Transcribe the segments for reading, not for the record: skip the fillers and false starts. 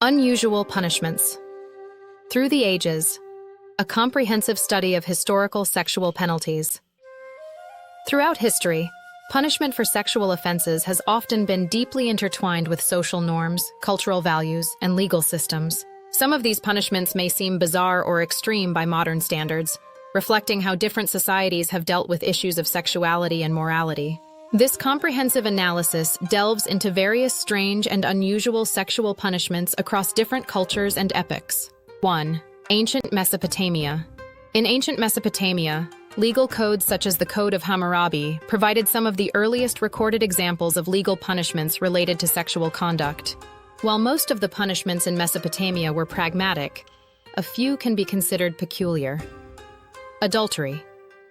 Unusual punishments. Through the ages, a comprehensive study of historical sexual penalties. Throughout history, punishment for sexual offenses has often been deeply intertwined with social norms, cultural values, and legal systems. Some of these punishments may seem bizarre or extreme by modern standards, reflecting how different societies have dealt with issues of sexuality and morality. This comprehensive analysis delves into various strange and unusual sexual punishments across different cultures and epochs. 1. Ancient Mesopotamia. In ancient Mesopotamia, legal codes such as the Code of Hammurabi provided some of the earliest recorded examples of legal punishments related to sexual conduct. While most of the punishments in Mesopotamia were pragmatic, a few can be considered peculiar. Adultery.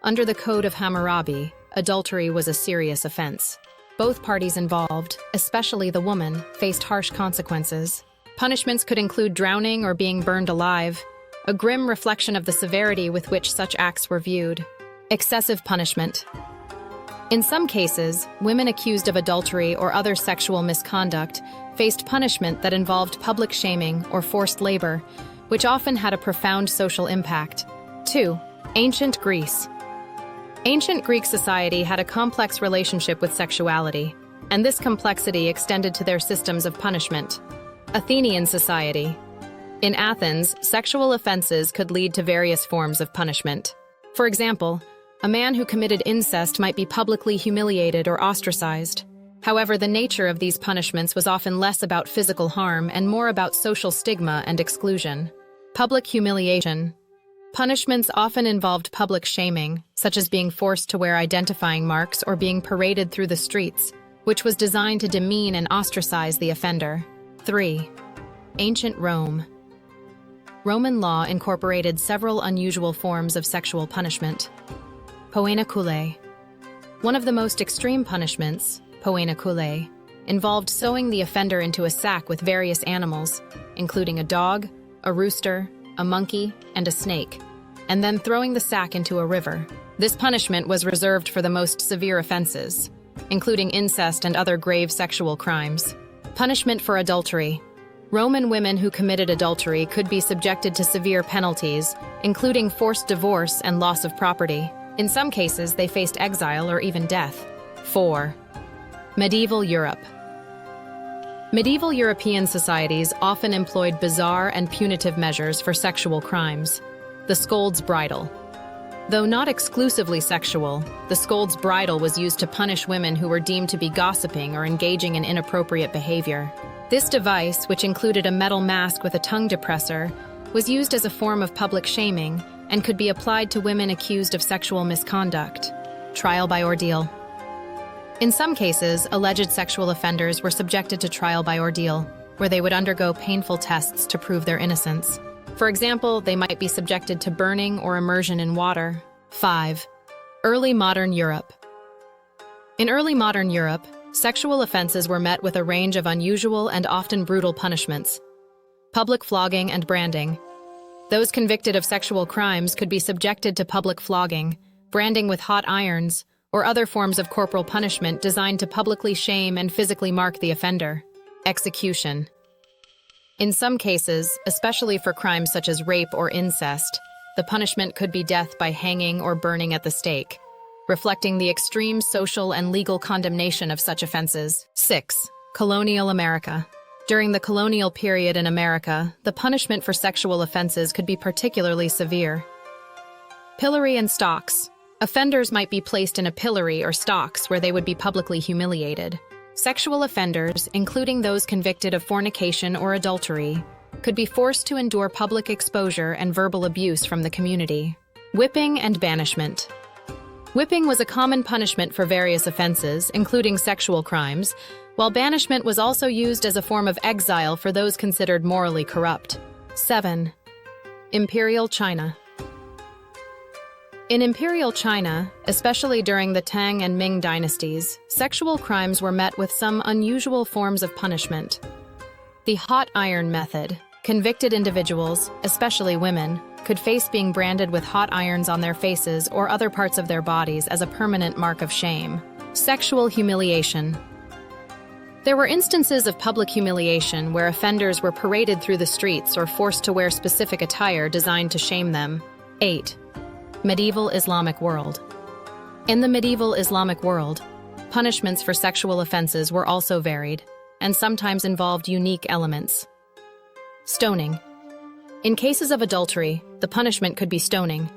Under the Code of Hammurabi, adultery was a serious offense. Both parties involved, especially the woman, faced harsh consequences. Punishments could include drowning or being burned alive, a grim reflection of the severity with which such acts were viewed. Excessive punishment. In some cases, women accused of adultery or other sexual misconduct faced punishment that involved public shaming or forced labor, which often had a profound social impact. 2. Ancient Greece. Ancient Greek society had a complex relationship with sexuality, and this complexity extended to their systems of punishment. Athenian society. In Athens, sexual offenses could lead to various forms of punishment. For example, a man who committed incest might be publicly humiliated or ostracized. However, the nature of these punishments was often less about physical harm and more about social stigma and exclusion. Public humiliation. Punishments often involved public shaming, such as being forced to wear identifying marks or being paraded through the streets, which was designed to demean and ostracize the offender. 3. Ancient Rome. Roman law incorporated several unusual forms of sexual punishment. Poena culae. One of the most extreme punishments, poena culae, involved sewing the offender into a sack with various animals, including a dog, a rooster, a monkey, and a snake, and then throwing the sack into a river. This punishment was reserved for the most severe offenses, including incest and other grave sexual crimes. Punishment for adultery. Roman women who committed adultery could be subjected to severe penalties, including forced divorce and loss of property. In some cases, they faced exile or even death. 4. Medieval Europe. Medieval European societies often employed bizarre and punitive measures for sexual crimes. The scold's bridle. Though not exclusively sexual, the scold's bridle was used to punish women who were deemed to be gossiping or engaging in inappropriate behavior. This device, which included a metal mask with a tongue depressor, was used as a form of public shaming and could be applied to women accused of sexual misconduct. Trial by ordeal. In some cases, alleged sexual offenders were subjected to trial by ordeal, where they would undergo painful tests to prove their innocence. For example, they might be subjected to burning or immersion in water. 5. Early modern Europe. In early modern Europe, sexual offenses were met with a range of unusual and often brutal punishments. Public flogging and branding. Those convicted of sexual crimes could be subjected to public flogging, branding with hot irons, or other forms of corporal punishment designed to publicly shame and physically mark the offender. Execution. In some cases, especially for crimes such as rape or incest, the punishment could be death by hanging or burning at the stake, reflecting the extreme social and legal condemnation of such offenses. 6. Colonial America. During the colonial period in America, the punishment for sexual offenses could be particularly severe. Pillory and stocks. Offenders might be placed in a pillory or stocks where they would be publicly humiliated. Sexual offenders, including those convicted of fornication or adultery, could be forced to endure public exposure and verbal abuse from the community. Whipping and banishment. Whipping was a common punishment for various offenses, including sexual crimes, while banishment was also used as a form of exile for those considered morally corrupt. 7. Imperial China. In Imperial China, especially during the Tang and Ming dynasties, sexual crimes were met with some unusual forms of punishment. The hot iron method. Convicted individuals, especially women, could face being branded with hot irons on their faces or other parts of their bodies as a permanent mark of shame. Sexual humiliation. There were instances of public humiliation where offenders were paraded through the streets or forced to wear specific attire designed to shame them. 8. Medieval Islamic world. In the medieval Islamic world, punishments for sexual offenses were also varied, and sometimes involved unique elements. Stoning. In cases of adultery, the punishment could be stoning,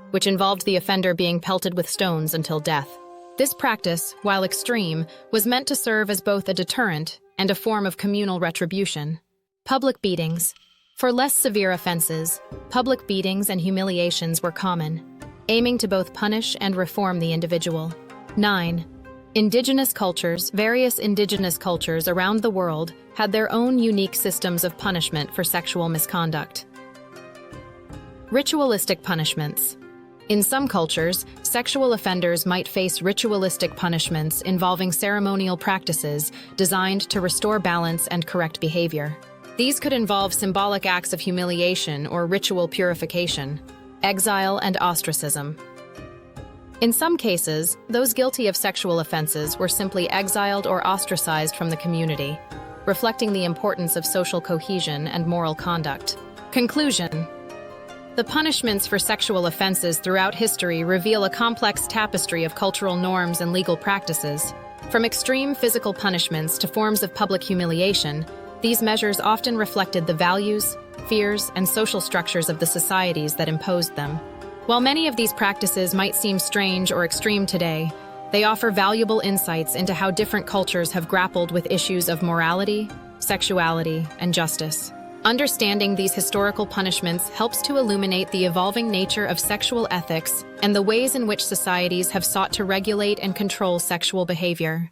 which involved the offender being pelted with stones until death. This practice, while extreme, was meant to serve as both a deterrent and a form of communal retribution. Public beatings. For less severe offenses, public beatings and humiliations were common, aiming to both punish and reform the individual. 9. Indigenous cultures. Various indigenous cultures around the world had their own unique systems of punishment for sexual misconduct. Ritualistic punishments. In some cultures, sexual offenders might face ritualistic punishments involving ceremonial practices designed to restore balance and correct behavior. These could involve symbolic acts of humiliation or ritual purification, exile and ostracism. In some cases, those guilty of sexual offenses were simply exiled or ostracized from the community, reflecting the importance of social cohesion and moral conduct. Conclusion. The punishments for sexual offenses throughout history reveal a complex tapestry of cultural norms and legal practices. From extreme physical punishments to forms of public humiliation, these measures often reflected the values, fears, and social structures of the societies that imposed them. While many of these practices might seem strange or extreme today, they offer valuable insights into how different cultures have grappled with issues of morality, sexuality, and justice. Understanding these historical punishments helps to illuminate the evolving nature of sexual ethics and the ways in which societies have sought to regulate and control sexual behavior.